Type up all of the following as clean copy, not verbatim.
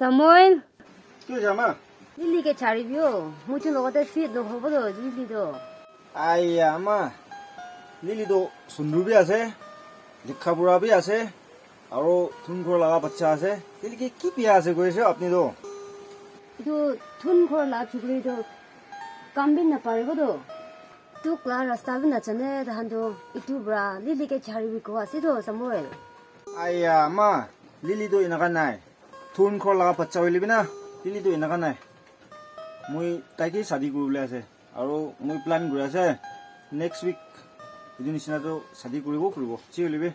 Samuel, Excuse ama. Lily ke chari bio. Mucho lo kata fit lo hobo do Lily do. Aya ama. Lily do sundu bhi ase. Likha pura bhi ase. Aro thunkhor laga bachcha ase. Lily ke ki piya ase koise apni do. Itu thun khor la chukri do. Kambin na pare do. Tu kla rasta bin na chane dahan do. Itu bra Lily ke chari bi ko ase do Samuel. Aya ama. Lily do inakan nai. Thunkhor laga bachcha hoile bina. Lily do inakan nai. Moi taiki shadi kuribole ase. Aro moi plan kuri ase. Next week idu nisina to shadi kuribo. Chi holibe.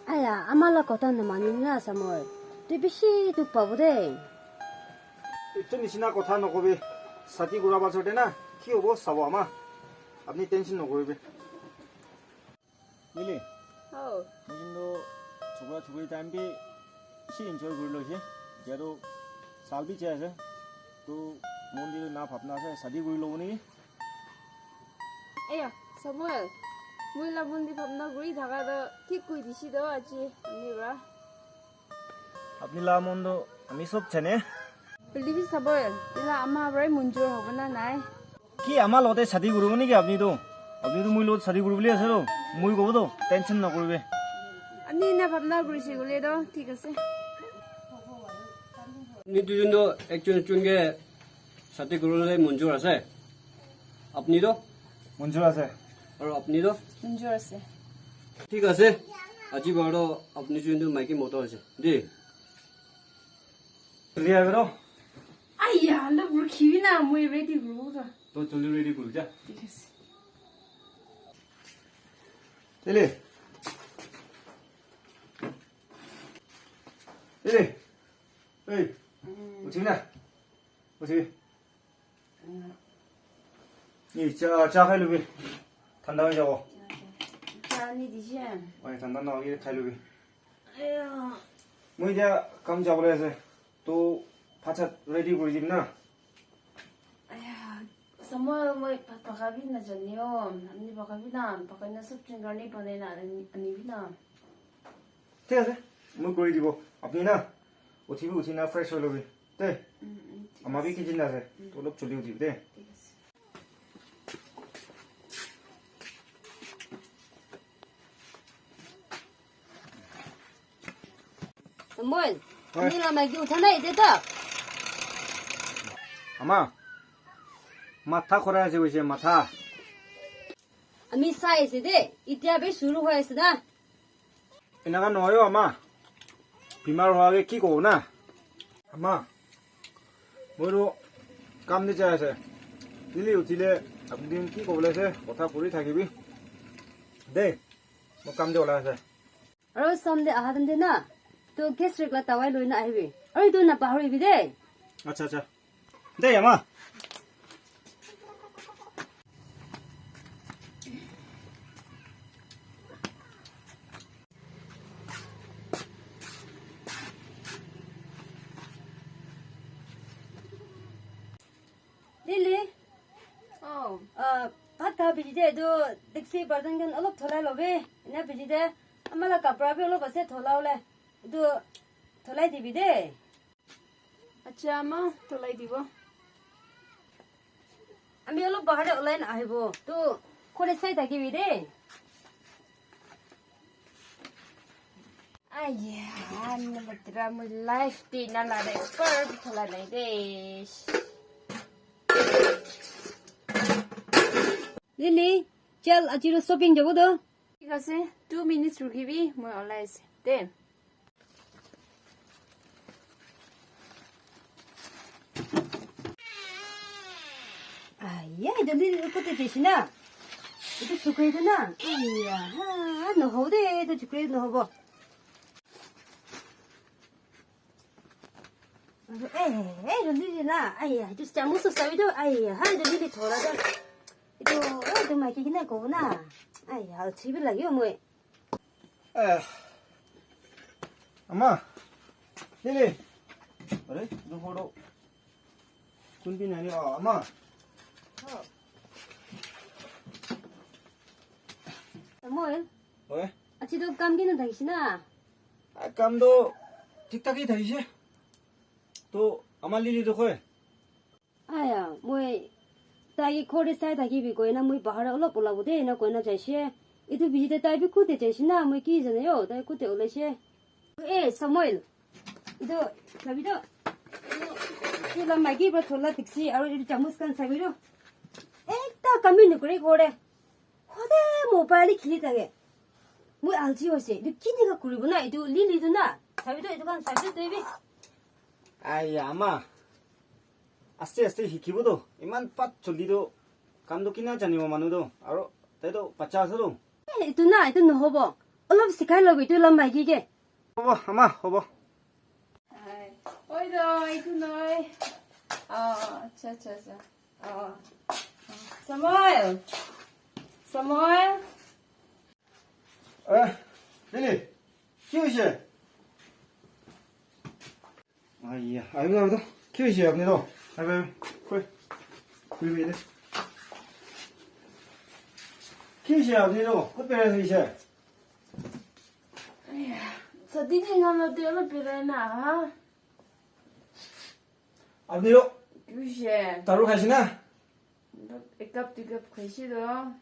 Aya, amala kota na mani na Samuel. Tu bishi tu pabu de. Itu nisina kotha nokobe. Shadi kuraba chote na ki hobo sabo ama. Apni tension nokoribe. Lily. Oh. मुझे छोकरा छोकरी time पे इसी enjoy कर लो यारो साल भी चाहिए तो मंदिर ना भावना से शादी कर लो नहीं Aya, Samuel, mui la bundi phamna guri thaga da thik koi disi do aji amni bra. अपनी ला मंदो हमी सब चने Believe Samuel, ila amma brai munjor hobana nai. कि हमार लोटे शादी करो नहीं कि अपनी तो मुई लोट शादी करो बोले ऐसे तो मुई को तो टेंशन ना करो बे Amni na phamna guri si gule do thik ase. নি দুজনটো একজন একজনকে সাথে করলে মঞ্জুর আছে আপনি তো मंजूर আছে আর আপনি তো Munjor ase. ঠিক আছে আজি বড় আপনি দুজনটো মাইকি মতো আছে দে लिया करो Aya, la burkhiwi na mui ready guru da. तो जल्दी रेडी कर जा Thik ase. चले चले ए उठी ना उठी 니 자 खाइलुबे ठंडा हो जाओ Ja ni disi. ओए ठंडा ना होगी खाइलुबे Aya. मुई जा काम जाबले আছে তো ফাছা রেডি করে দিম না Aya, Samuel mui pakabi na janyo. Amni pakabi na, pakai na sup chingani panai na ani bina. ঠিক আছে মুই করে দিব আপনি না উঠি না ফ্রেশ হয়ে লবে দে আমার বি কিচেন আছে তো লোক চলি উঠিব দে Thik ase. Samuel, Oi. ni la magi uthana ide ta. আমা মাথা খরা আছে কইছে মাথা Ami sai ase de. Itia be shuru hoy ase da. এনেকা নহয়ও আমা বিমার হওয়াকে কি কব না আমা মোৰো কাম দি চাই আছে দিলি উঠিলে আপনি কি কবলে আছে কথা পৰি থাকিবি দে মোৰ কাম দি ওলাই আছে Aro someday ahadan de na. To guest regla tawai loina aibe. Aro tu na pahori bi de. আচ্ছা আচ্ছা দে আমা Lily, Oh. भात खा बिजी दे दो दिक्सी बर्तन गन अलग थोला लोबे ने बिजी दे amala kapra भी अलग बसे थोला ओले दो थोलाई दिबी दे Acha ama tolai dibo. আমি অলপ বাহারে অনলাইন আহিব তো করে চাই থাকিবি দে Aya, ano ba tira mo life di na la de per tolai nai des. Lily চল আজিরো শপিং যাব তো ঠিক আছে 2 minutes rukibi mo olai se. Den. আইয়া জলদি করতে দিস না এটা শুকাই দে না আইয়া হ্যাঁ নহব দে এটা শুকাই নহব এই জলদি দে না আইয়া এটা চামচ সাবি তো আইয়া হ্যাঁ জলদি দে থোড়া দে itu itu মাইকি কিনা কব না আইয়া ছিবি লাগিও মই 에 엄마 리리 그래 누구로 군빈이 아니라 엄마 Samuel 왜? 아치도 감기는 당신아 아 감도 틱탁이 되지 또 아마 릴리도 거에. 哎呀，我大一考的赛大几比过那没把那老不老不的那过那这些，一头比的大比苦的这些那没几人哟，大苦的那些。哎，Samuel，一头下边头，这那买几把拖拉的士，然后一头詹姆斯干下边头。哎，大干面的过来过来，好的，莫把你气的个，我알지我说，你今天个过来不那一头哩哩的那，下边头一头干下边头对不？ 아이 아마 아스테 아스테 히키보도 이만 빠 졸리도 감도 끼나 자니모 마누도 아로 때도 빠짜서도 itu na itu no hobo olop sikai lo itu lam mai ge 호보 아마 호보 Ôi rồi, cứ nói. Cha. Samuel. Samuel. 에 릴리 키우시 아이야 아이고 키우시 앞니도 아이고 콜 굴비네 키우시 앞니도 끝배에서 이제 Sao tí gì ngon là tiêu là bị này nè hả? 앞니도 Cứ xe. 따로 가시나 Cái cặp thì cặp khởi xe đó.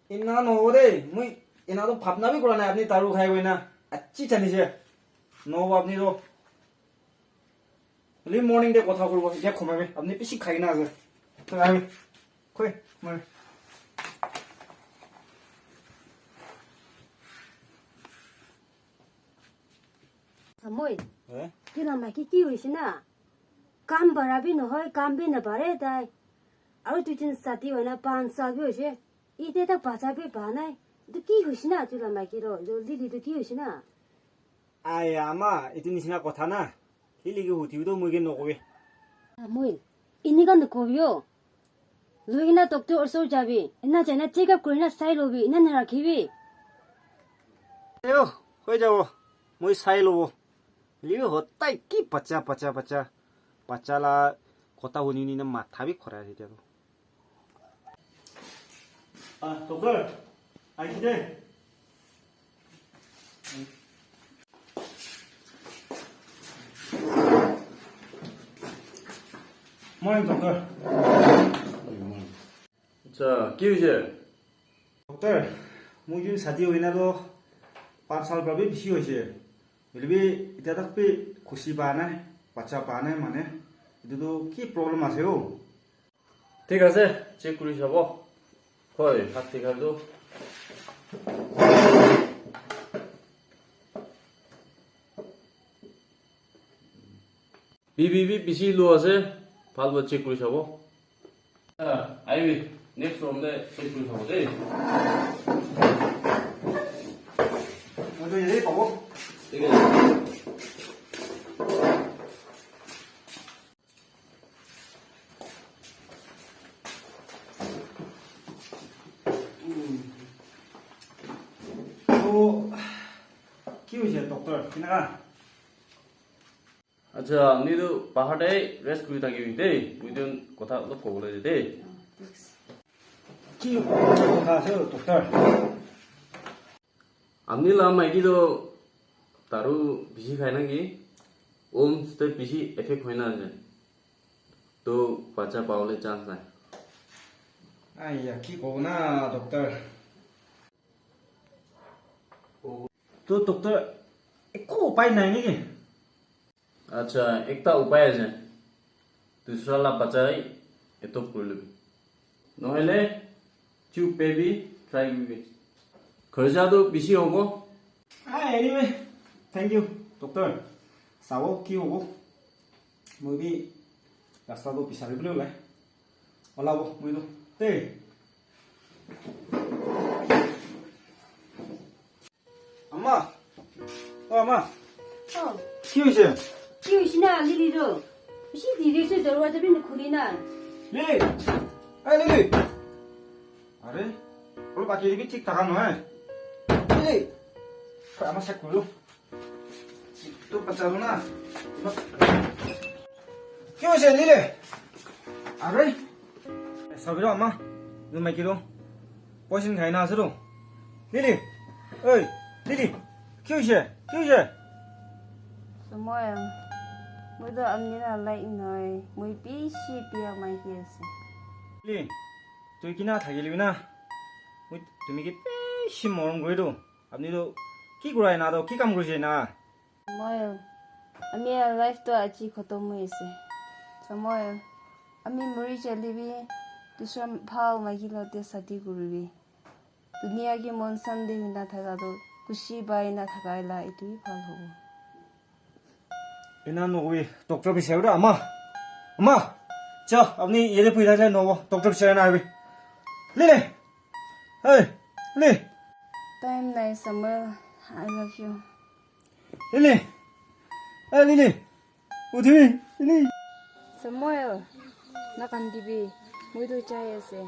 이나 노래 뭐 이나도 밥나비 그러네 앞니 따로 가고 있나 아찌 자니세 너 앞니도 리 모닝 데 কথা করব যে ঘুমাবে আপনি বেশি খাই না আগে তো আমি কই মানে Samuel 에 itu lam mai ki hoise na kam bara bi no hoy kam bi na bare dai aru tu jin sati wana 5 saal bi hoise ite tak bacha bi ba nai itu ki hoise na tu lam mai ki ro li li tu ki hoise na 아야 아마 이त니 지나 거타나 힐리기 후티도 뭐게 놓고왜 Samuel ini kan ko bio loina doctor so jabi ina jana check up korina sai lo bi ina na rakhi bi 에요 회자고 뭐 사이로 리고 헛다이 끼 빠짜 빠짜라 거타 혼이니는 마탑이 거라야 되죠 아 doktor 아이데 morning doctor 자, 기우씨. doktor मुझे शादी हुई ना तो 5 साल पर भी बिशी हुई है मेरे भी इतना तक भी खुशी पाना है बच्चा पाना है माने इधर तो की प्रॉब्लम आसे हो ঠিক আছে চেক কৰি চাব হয় হাতী খালটো বিবি বেছি লো আছে ভালকৈ চেক কৰি চাব আহিবি নেক্সট ৰুমতে চেক কৰি চাব দেই 먼저 얘기 보고 ঠিক আছে 또 키우시오 doktor 지나가 আচ্ছা আপনিতো পাহাৰতে ৰেষ্ট কৰি থাকিবি দেই দুইজন কথা অলপ ক'বলৈ দেই 키우 가세요 doktor আপনি লাম মাইকিতো তাৰো বেছি খায় নাকি ওম ষ্টেপ বেছি এফেক্ট হয় না যে তো বাচ্চা পাওয়ালে চান্স নাই 아이야 키고나 doktor তো doktor একো উপায় নাই নেকি আচ্ছা একটা উপায় আছে দুসরা লা বাচ্চাই এত করে লবি নহলে চুপ বেবি ট্রাই করবি খরচাটো বেশি হব anyway thank you doktor 사고 키우고 뭐비 라스타도 비싸게 불려래 올라고 뭐이도 네 엄마 엄마 키우시오 ki hoise na li li ro si di ri se dorwa jabi no khuli na 릴리 아이 릴리 아래 원래 바퀴 이렇게 찍 다가노 릴리 아마 색구로 또 빠짜구나 키우시오 릴리 아래 서비로 엄마 이거 mấy kilo 버신 가이나 하세요 릴리 어이 릴리 키우시오 Samuel. Mudo amnina like noi. Mui pishi pia mai hiese. 리, 저기 기나 타길리나. 뭐 তুমি কি বেশি মরম করে দো আপনি তো কি করায় না তো কি কাম করছে না Moi ami life to achi khotom hoise. Samoy ami muri chalibi dusra bhav magi lote sati gurubi. Dunia ki monsan de na thaga do kushi bai na thagaila itui phal hobo. Ena নগবি doctor বিছাইও দা আমা আমা চ আপনি এলে পয়সা চাই নব doctor বিছাই না IB লে লে এই লে Time nai Samuel, I love you. লে এই লে উঠি লে Samuel, nakandibi, muido chai ase.